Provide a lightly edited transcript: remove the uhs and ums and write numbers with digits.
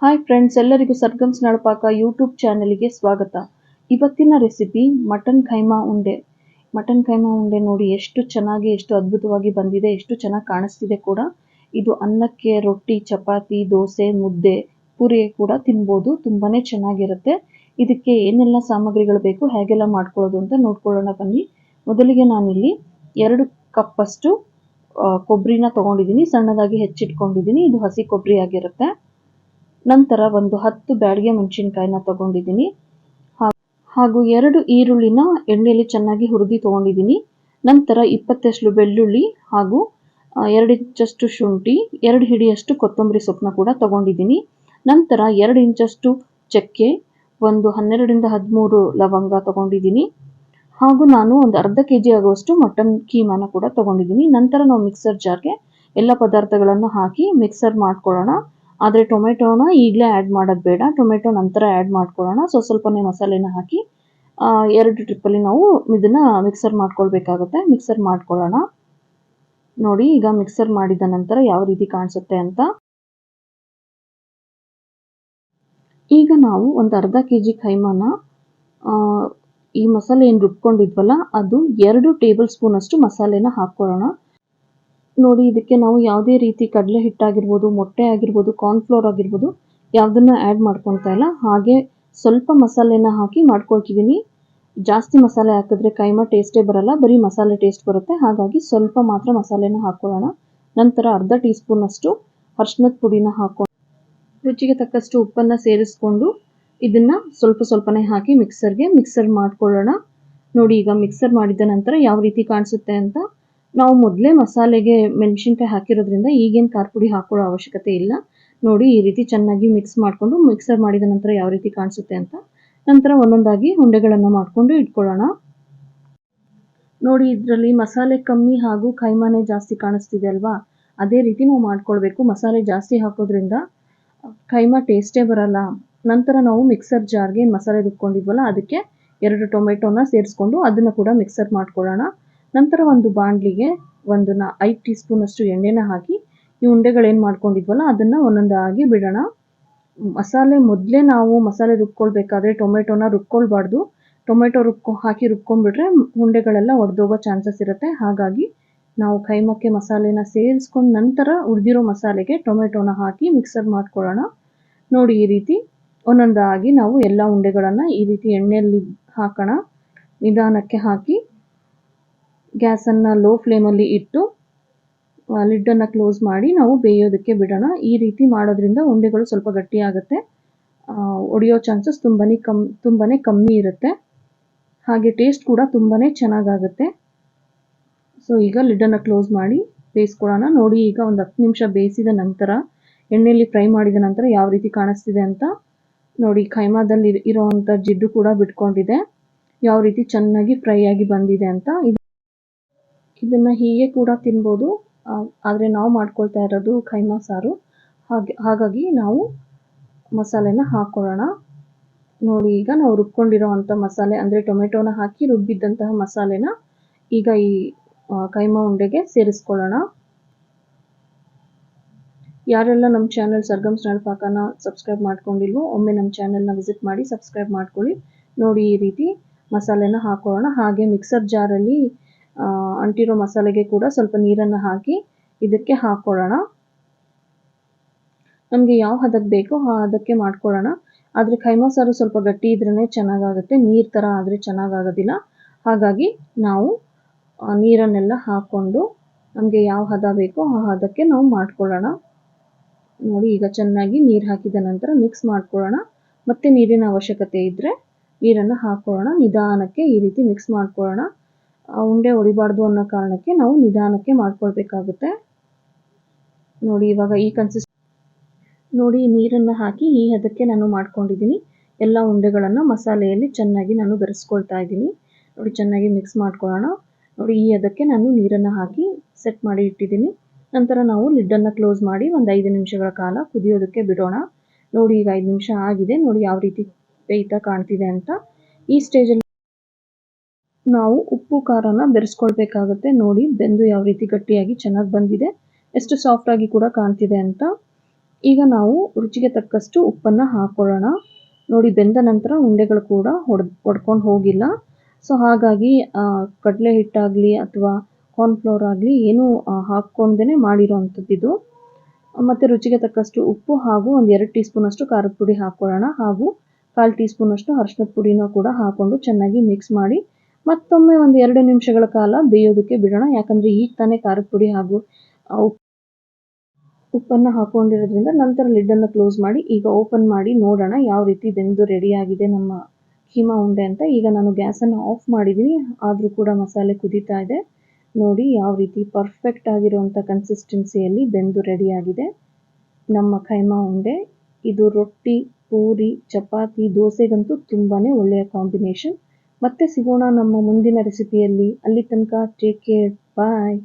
Hi friends, ಎಲ್ಲರಿಗೂ ಸರ್ಗಮ್ಸ್ ನಳಪಾಕ YouTube ಚಾನೆಲ್ಗೆ ಸ್ವಾಗತ. ಇವತ್ತಿನ ರೆಸಿಪಿ ಮಟನ್ ಖೈಮಾ ಉಂಡೆ. ಮಟನ್ ಖೈಮಾ ಉಂಡೆ ನೋಡಿ ಎಷ್ಟು ಚೆನ್ನಾಗಿ, ಎಷ್ಟು ಅದ್ಭುತವಾಗಿ ಬಂದಿದೆ, ಎಷ್ಟು ಚೆನ್ನಾಗಿ ಕಾಣಿಸ್ತಿದೆ ಕೂಡ. ಇದು ಅನ್ನಕ್ಕೆ, ರೊಟ್ಟಿ, ಚಪಾತಿ, ದೋಸೆ, ಮುದ್ದೆ, ಪೂರಿಗೆ ಕೂಡ ತಿನ್ಬೋದು. ತುಂಬಾನೇ ಚೆನ್ನಾಗಿರುತ್ತೆ. ಇದಕ್ಕೆ ಏನೆಲ್ಲ ಸಾಮಗ್ರಿಗಳು ಬೇಕು, ಹೇಗೆಲ್ಲ ಮಾಡ್ಕೊಳ್ಳೋದು ಅಂತ ನೋಡ್ಕೊಳ್ಳೋಣ ಬನ್ನಿ. ಮೊದಲಿಗೆ ನಾನಿಲ್ಲಿ 2 ಕಪ್ಪಷ್ಟು ಕೊಬ್ಬರಿನ ತಗೊಂಡಿದ್ದೀನಿ. ಸಣ್ಣದಾಗಿ ಹೆಚ್ಚಿಟ್ಕೊಂಡಿದ್ದೀನಿ. ಇದು ಹಸಿ ಕೊಬ್ಬರಿ ಆಗಿರುತ್ತೆ. ನಂತರ ಒಂದು 10 ಬ್ಯಾಡಗೆ ಮೆಣಸಿನಕಾಯಿನ ತಗೊಂಡಿದ್ದೀನಿ. ಹಾಗೂ 2 ಈರುಳ್ಳಿನ ಎಣ್ಣೆಯಲ್ಲಿ ಚೆನ್ನಾಗಿ ಹುರಿದು ತಗೊಂಡಿದ್ದೀನಿ. ನಂತರ 20 ಎಸಳು ಬೆಳ್ಳುಳ್ಳಿ ಹಾಗೂ 2 ಇಂಚಷ್ಟು ಶುಂಠಿ, 2 ಹಿಡಿಯಷ್ಟು ಕೊತ್ತಂಬರಿ ಸೊಪ್ಪನ್ನ ಕೂಡ ತಗೊಂಡಿದ್ದೀನಿ. ನಂತರ 2 ಇಂಚಷ್ಟು ಚಕ್ಕೆ, ಒಂದು 12ರಿಂದ 13 ಲವಂಗ ತಗೊಂಡಿದ್ದೀನಿ. ಹಾಗೂ ನಾನು ಒಂದು ಅರ್ಧ ಕೆಜಿ ಆಗುವಷ್ಟು ಮಟನ್ ಕೀಮಾನ ಕೂಡ ತಗೊಂಡಿದ್ದೀನಿ. ನಂತರ ನಾವು ಮಿಕ್ಸರ್ ಜಾರ್ಗೆ ಎಲ್ಲ ಪದಾರ್ಥಗಳನ್ನು ಹಾಕಿ ಮಿಕ್ಸರ್ ಮಾಡ್ಕೊಳ್ಳೋಣ. ಆದರೆ ಟೊಮೆಟೊನ ಈಗಲೇ ಆ್ಯಡ್ ಮಾಡೋದು ಬೇಡ, ಟೊಮೆಟೊ ನಂತರ ಆ್ಯಡ್ ಮಾಡ್ಕೊಳ್ಳೋಣ. ಸ್ವಲ್ಪನೇ ಮಸಾಲೆನ ಹಾಕಿ 2 ಟ್ರಿಪ್ಪಲ್ಲಿ ನಾವು ಇದನ್ನು ಮಿಕ್ಸರ್ ಮಾಡ್ಕೊಳ್ಬೇಕಾಗುತ್ತೆ. ಮಿಕ್ಸರ್ ಮಾಡ್ಕೊಳ್ಳೋಣ. ನೋಡಿ, ಈಗ ಮಿಕ್ಸರ್ ಮಾಡಿದ ನಂತರ ಯಾವ ರೀತಿ ಕಾಣಿಸುತ್ತೆ ಅಂತ. ಈಗ ನಾವು ಒಂದು ಅರ್ಧ ಕೆಜಿ ಖೈಮಾನ ಈ ಮಸಾಲೆ ಏನು ರುಬ್ಕೊಂಡಿದ್ವಲ್ಲ ಅದು 2 ಟೇಬಲ್ ಸ್ಪೂನ್ ಅಷ್ಟು ಮಸಾಲೆನ ಹಾಕ್ಕೊಳ್ಳೋಣ. ನೋಡಿ, ಇದಕ್ಕೆ ನಾವು ಯಾವುದೇ ರೀತಿ ಕಡಲೆ ಹಿಟ್ಟಾಗಿರ್ಬೋದು, ಮೊಟ್ಟೆ ಆಗಿರ್ಬೋದು, ಕಾರ್ನ್ಫ್ಲೋರ್ ಆಗಿರ್ಬೋದು ಯಾವುದನ್ನು ಆ್ಯಡ್ ಮಾಡ್ಕೊಳ್ತಾ ಇಲ್ಲ. ಹಾಗೆ ಸ್ವಲ್ಪ ಮಸಾಲೆನ ಹಾಕಿ ಮಾಡ್ಕೊಳ್ತಿದ್ದೀನಿ. ಜಾಸ್ತಿ ಮಸಾಲೆ ಹಾಕಿದ್ರೆ ಕೈಮಾ ಟೇಸ್ಟೇ ಬರಲ್ಲ, ಬರೀ ಮಸಾಲೆ ಟೇಸ್ಟ್ ಬರುತ್ತೆ. ಹಾಗಾಗಿ ಸ್ವಲ್ಪ ಮಾತ್ರ ಮಸಾಲೆನ ಹಾಕ್ಕೊಳ್ಳೋಣ. ನಂತರ ಅರ್ಧ ಟೀ ಸ್ಪೂನ್ ಅಷ್ಟು ಅರಿಶಿನದ ಪುಡಿನ ಹಾಕ್ಕೊಂಡು, ರುಚಿಗೆ ತಕ್ಕಷ್ಟು ಉಪ್ಪನ್ನು ಸೇರಿಸ್ಕೊಂಡು ಇದನ್ನು ಸ್ವಲ್ಪನೇ ಹಾಕಿ ಮಿಕ್ಸರ್ ಮಾಡ್ಕೊಳ್ಳೋಣ. ನೋಡಿ, ಈಗ ಮಿಕ್ಸರ್ ಮಾಡಿದ ನಂತರ ಯಾವ ರೀತಿ ಕಾಣಿಸುತ್ತೆ ಅಂತ. ನಾವು ಮೊದಲೇ ಮಸಾಲೆಗೆ ಮೆಣಸಿನ್ಕಾಯಿ ಹಾಕಿರೋದ್ರಿಂದ ಈಗೇನು ಖಾರ ಪುಡಿ ಹಾಕೊಳ್ಳೋ ಅವಶ್ಯಕತೆ ಇಲ್ಲ. ನೋಡಿ, ಈ ರೀತಿ ಚೆನ್ನಾಗಿ ಮಿಕ್ಸ್ ಮಾಡಿಕೊಂಡು ಮಿಕ್ಸರ್ ಮಾಡಿದ ನಂತರ ಯಾವ ರೀತಿ ಕಾಣಿಸುತ್ತೆ ಅಂತ. ನಂತರ ಒಂದೊಂದಾಗಿ ಉಂಡೆಗಳನ್ನು ಮಾಡಿಕೊಂಡು ಇಟ್ಕೊಳ್ಳೋಣ. ನೋಡಿ, ಇದರಲ್ಲಿ ಮಸಾಲೆ ಕಮ್ಮಿ ಹಾಗೂ ಖೈಮಾನೇ ಜಾಸ್ತಿ ಕಾಣಿಸ್ತಿದೆ ಅಲ್ವಾ, ಅದೇ ರೀತಿ ನಾವು ಮಾಡ್ಕೊಳ್ಬೇಕು. ಮಸಾಲೆ ಜಾಸ್ತಿ ಹಾಕೋದ್ರಿಂದ ಖೈಮಾ ಟೇಸ್ಟೇ ಬರಲ್ಲ. ನಂತರ ನಾವು ಮಿಕ್ಸರ್ ಜಾರ್ಗೆ ಮಸಾಲೆ ರುಬ್ಕೊಂಡಿದ್ವಲ್ಲ ಅದಕ್ಕೆ 2 ಟೊಮೆಟೊನ ಸೇರಿಸ್ಕೊಂಡು ಅದನ್ನು ಕೂಡ ಮಿಕ್ಸರ್ ಮಾಡ್ಕೊಳ್ಳೋಣ. ನಂತರ ಒಂದು ಬಾಣಲಿಗೆ 5 ಟೀ ಸ್ಪೂನ್ ಅಷ್ಟು ಎಣ್ಣೆನ ಹಾಕಿ ಈ ಉಂಡೆಗಳೇನು ಮಾಡ್ಕೊಂಡಿದ್ವಲ್ಲ ಅದನ್ನು ಒಂದೊಂದಾಗಿ ಬಿಡೋಣ. ಮೊದಲೇ ನಾವು ಮಸಾಲೆ ರುಬ್ಕೊಳ್ಬೇಕಾದ್ರೆ ಟೊಮೆಟೊನ ರುಬ್ಕೊಳ್ಬಾರ್ದು. ಟೊಮೆಟೊ ಹಾಕಿ ರುಬ್ಕೊಂಡ್ಬಿಟ್ರೆ ಉಂಡೆಗಳೆಲ್ಲ ಒಡೆದೋಗೋ ಚಾನ್ಸಸ್ ಇರುತ್ತೆ. ಹಾಗಾಗಿ ನಾವು ಖೈಮಕ್ಕೆ ಮಸಾಲೆನ ಸೇರಿಸ್ಕೊಂಡು ನಂತರ ಉಳಿದಿರೋ ಮಸಾಲೆಗೆ ಟೊಮೆಟೊನ ಹಾಕಿ ಮಿಕ್ಸರ್ ಮಾಡ್ಕೊಳ್ಳೋಣ. ನೋಡಿ, ಈ ರೀತಿ ಒಂದೊಂದಾಗಿ ನಾವು ಎಲ್ಲ ಉಂಡೆಗಳನ್ನು ಈ ರೀತಿ ಎಣ್ಣೆಯಲ್ಲಿ ಹಾಕೋಣ. ನಿಧಾನಕ್ಕೆ ಹಾಕಿ ಗ್ಯಾಸನ್ನು ಲೋ ಫ್ಲೇಮಲ್ಲಿ ಇಟ್ಟು ಲಿಡ್ಡನ್ನು ಕ್ಲೋಸ್ ಮಾಡಿ ನಾವು ಬೇಯೋದಕ್ಕೆ ಬಿಡೋಣ. ಈ ರೀತಿ ಮಾಡೋದ್ರಿಂದ ಉಂಡೆಗಳು ಸ್ವಲ್ಪ ಗಟ್ಟಿಯಾಗುತ್ತೆ, ಒಡೆಯೋ ಚಾನ್ಸಸ್ ತುಂಬಾ ಕಮ್ಮಿ ಇರುತ್ತೆ. ಹಾಗೆ ಟೇಸ್ಟ್ ಕೂಡ ತುಂಬಾ ಚೆನ್ನಾಗಾಗುತ್ತೆ. ಸೊ ಈಗ ಲಿಡ್ಡನ್ನು ಕ್ಲೋಸ್ ಮಾಡಿ ಬೇಯಿಸ್ಕೊಳ್ಳೋಣ. ನೋಡಿ, ಈಗ ಒಂದು 10 ನಿಮಿಷ ಬೇಯಿಸಿದ ನಂತರ ಎಣ್ಣೆಯಲ್ಲಿ ಫ್ರೈ ಮಾಡಿದ ನಂತರ ಯಾವ ರೀತಿ ಕಾಣಿಸ್ತಿದೆ ಅಂತ. ನೋಡಿ, ಖೈಮಾದಲ್ಲಿ ಇರೋವಂಥ ಜಿಡ್ಡು ಕೂಡ ಬಿಟ್ಕೊಂಡಿದೆ, ಯಾವ ರೀತಿ ಚೆನ್ನಾಗಿ ಫ್ರೈ ಆಗಿ ಬಂದಿದೆ ಅಂತ. ಇದನ್ನು ಹೀಗೆ ಕೂಡ ತಿನ್ಬೋದು, ಆದರೆ ನಾವು ಮಾಡ್ಕೊಳ್ತಾ ಇರೋದು ಖೈಮಾ ಸಾರು. ಹಾಗಾಗಿ ನಾವು ಮಸಾಲೆನ ಹಾಕ್ಕೊಳ್ಳೋಣ. ನೋಡಿ, ಈಗ ನಾವು ರುಬ್ಕೊಂಡಿರೋವಂಥ ಮಸಾಲೆ ಅಂದರೆ ಟೊಮೆಟೊನ ಹಾಕಿ ರುಬ್ಬಿದ್ದಂತಹ ಮಸಾಲೆನ ಈಗ ಈ ಖೈಮಾ ಉಂಡೆಗೆ ಸೇರಿಸ್ಕೊಳ್ಳೋಣ. ಯಾರೆಲ್ಲ ನಮ್ಮ ಚಾನಲ್ ಸರ್ಗಮ್ಸ್ ನಳಪಾಕನ ಸಬ್ಸ್ಕ್ರೈಬ್ ಮಾಡ್ಕೊಂಡಿಲ್ವೋ ಒಮ್ಮೆ ನಮ್ಮ ಚಾನಲ್ನ ವಿಸಿಟ್ ಮಾಡಿ ಸಬ್ಸ್ಕ್ರೈಬ್ ಮಾಡ್ಕೊಳ್ಳಿ. ನೋಡಿ, ಈ ರೀತಿ ಮಸಾಲೆನ ಹಾಕೊಳ್ಳೋಣ. ಹಾಗೆ ಮಿಕ್ಸರ್ ಜಾರಲ್ಲಿ ಅಂಟಿರೋ ಮಸಾಲೆಗೆ ಕೂಡ ಸ್ವಲ್ಪ ನೀರನ್ನು ಹಾಕಿ ಇದಕ್ಕೆ ಹಾಕ್ಕೊಳ್ಳೋಣ. ನಮಗೆ ಯಾವ ಹದಕ್ಕೆ ಬೇಕೋ ಆ ಹದಕ್ಕೆ ಮಾಡ್ಕೊಳ್ಳೋಣ. ಆದರೆ ಖೈಮಾ ಸಾರು ಸ್ವಲ್ಪ ಗಟ್ಟಿ ಇದ್ರೇ ಚೆನ್ನಾಗಾಗುತ್ತೆ, ನೀರು ಥರ ಆದರೆ ಚೆನ್ನಾಗಾಗೋದಿಲ್ಲ. ಹಾಗಾಗಿ ನಾವು ನೀರನ್ನೆಲ್ಲ ಹಾಕ್ಕೊಂಡು ನಮಗೆ ಯಾವ ಹದ ಬೇಕೋ ಆ ಹದಕ್ಕೆ ನಾವು ಮಾಡ್ಕೊಳ್ಳೋಣ. ನೋಡಿ, ಈಗ ಚೆನ್ನಾಗಿ ನೀರು ಹಾಕಿದ ನಂತರ ಮಿಕ್ಸ್ ಮಾಡ್ಕೊಳ್ಳೋಣ. ಮತ್ತೆ ನೀರಿನ ಅವಶ್ಯಕತೆ ಇದ್ದರೆ ನೀರನ್ನು ಹಾಕ್ಕೊಳ್ಳೋಣ. ನಿಧಾನಕ್ಕೆ ಈ ರೀತಿ ಮಿಕ್ಸ್ ಮಾಡ್ಕೊಳ್ಳೋಣ. ಉಂಡೆ ಹೊಡಿಬಾರ್ದು ಅನ್ನೋ ಕಾರಣಕ್ಕೆ ನಾವು ನಿಧಾನಕ್ಕೆ ಮಾಡ್ಕೊಳ್ಬೇಕಾಗುತ್ತೆ. ನೋಡಿ, ಇವಾಗ ಈ ನೋಡಿ, ನೀರನ್ನು ಹಾಕಿ ಈ ಹದಕ್ಕೆ ನಾನು ಮಾಡ್ಕೊಂಡಿದ್ದೀನಿ. ಎಲ್ಲ ಉಂಡೆಗಳನ್ನು ಮಸಾಲೆಯಲ್ಲಿ ಚೆನ್ನಾಗಿ ನಾನು ಬೆರೆಸ್ಕೊಳ್ತಾ ಇದ್ದೀನಿ. ನೋಡಿ, ಚೆನ್ನಾಗಿ ಮಿಕ್ಸ್ ಮಾಡ್ಕೊಳ್ಳೋಣ. ನೋಡಿ, ಈ ಹದಕ್ಕೆ ನಾನು ನೀರನ್ನು ಹಾಕಿ ಸೆಟ್ ಮಾಡಿ ಇಟ್ಟಿದ್ದೀನಿ. ನಂತರ ನಾವು ಲಿಡ್ಡನ್ನು ಕ್ಲೋಸ್ ಮಾಡಿ ಒಂದು 5 ನಿಮಿಷಗಳ ಕಾಲ ಕುದಿಯೋದಕ್ಕೆ ಬಿಡೋಣ. ನೋಡಿ, ಈಗ 5 ನಿಮಿಷ ಆಗಿದೆ. ನೋಡಿ ಯಾವ ರೀತಿ ಬೇಯ್ತಾ ಕಾಣ್ತಿದೆ ಅಂತ. ಈ ಸ್ಟೇಜಲ್ಲಿ ನಾವು ಉಪ್ಪು ಖಾರನ ಬೆರೆಸ್ಕೊಳ್ಬೇಕಾಗುತ್ತೆ. ನೋಡಿ, ಬೆಂದು ಯಾವ ರೀತಿ ಗಟ್ಟಿಯಾಗಿ ಚೆನ್ನಾಗಿ ಬಂದಿದೆ, ಎಷ್ಟು ಸಾಫ್ಟಾಗಿ ಕೂಡ ಕಾಣ್ತಿದೆ ಅಂತ. ಈಗ ನಾವು ರುಚಿಗೆ ತಕ್ಕಷ್ಟು ಉಪ್ಪನ್ನು ಹಾಕ್ಕೊಳ್ಳೋಣ. ನೋಡಿ, ಬೆಂದ ನಂತರ ಉಂಡೆಗಳು ಕೂಡ ಒಡ್ಕೊಂಡು ಹೋಗಿಲ್ಲ. ಸೊ ಹಾಗಾಗಿ ಕಡಲೆ ಹಿಟ್ಟಾಗಲಿ ಅಥವಾ ಕಾರ್ನ್ಫ್ಲೋರ್ ಆಗಲಿ ಏನೂ ಹಾಕ್ಕೊಂಡೇ ಮಾಡಿರೋ ಅಂಥದ್ದಿದು. ಮತ್ತು ರುಚಿಗೆ ತಕ್ಕಷ್ಟು ಉಪ್ಪು ಹಾಗೂ ಒಂದು 2 ಟೀ ಸ್ಪೂನಷ್ಟು ಖಾರದ ಪುಡಿ ಹಾಕ್ಕೊಳ್ಳೋಣ. ಹಾಗೂ 1/4 ಟೀ ಸ್ಪೂನಷ್ಟು ಅರಿಶಿನದ ಪುಡಿನ ಕೂಡ ಹಾಕ್ಕೊಂಡು ಚೆನ್ನಾಗಿ ಮಿಕ್ಸ್ ಮಾಡಿ ಮತ್ತೊಮ್ಮೆ ಒಂದು 2 ನಿಮಿಷಗಳ ಕಾಲ ಬೇಯೋದಕ್ಕೆ ಬಿಡೋಣ. ಯಾಕಂದರೆ ಈಗ ತಾನೇ ಖಾರದ ಪುಡಿ ಹಾಗೂ ಉಪ್ಪನ್ನು ಹಾಕ್ಕೊಂಡಿರೋದ್ರಿಂದ. ನಂತರ ಲಿಡ್ಡನ್ನು ಕ್ಲೋಸ್ ಮಾಡಿ ಈಗ ಓಪನ್ ಮಾಡಿ ನೋಡೋಣ ಯಾವ ರೀತಿ ಬೆಂದು ರೆಡಿಯಾಗಿದೆ ನಮ್ಮ ಕೀಮಾ ಉಂಡೆ ಅಂತ. ಈಗ ನಾನು ಗ್ಯಾಸನ್ನು ಆಫ್ ಮಾಡಿದ್ದೀನಿ, ಆದರೂ ಕೂಡ ಮಸಾಲೆ ಕುದೀತಾ ಇದೆ. ನೋಡಿ ಯಾವ ರೀತಿ ಪರ್ಫೆಕ್ಟ್ ಆಗಿರುವಂಥ ಕನ್ಸಿಸ್ಟೆನ್ಸಿಯಲ್ಲಿ ಬೆಂದು ರೆಡಿಯಾಗಿದೆ ನಮ್ಮ ಕೈಮಾ ಉಂಡೆ. ಇದು ರೊಟ್ಟಿ, ಪೂರಿ, ಚಪಾತಿ, ದೋಸೆಗಂತೂ ತುಂಬಾ ಒಳ್ಳೆಯ ಕಾಂಬಿನೇಷನ್. ಮತ್ತೆ ಸಿಗೋಣ ನಮ್ಮ ಮುಂದಿನ ರೆಸಿಪಿಯಲ್ಲಿ. ಅಲ್ಲಿ ತನಕ ಟೇಕ್ ಕೇರ್, ಬಾಯ್.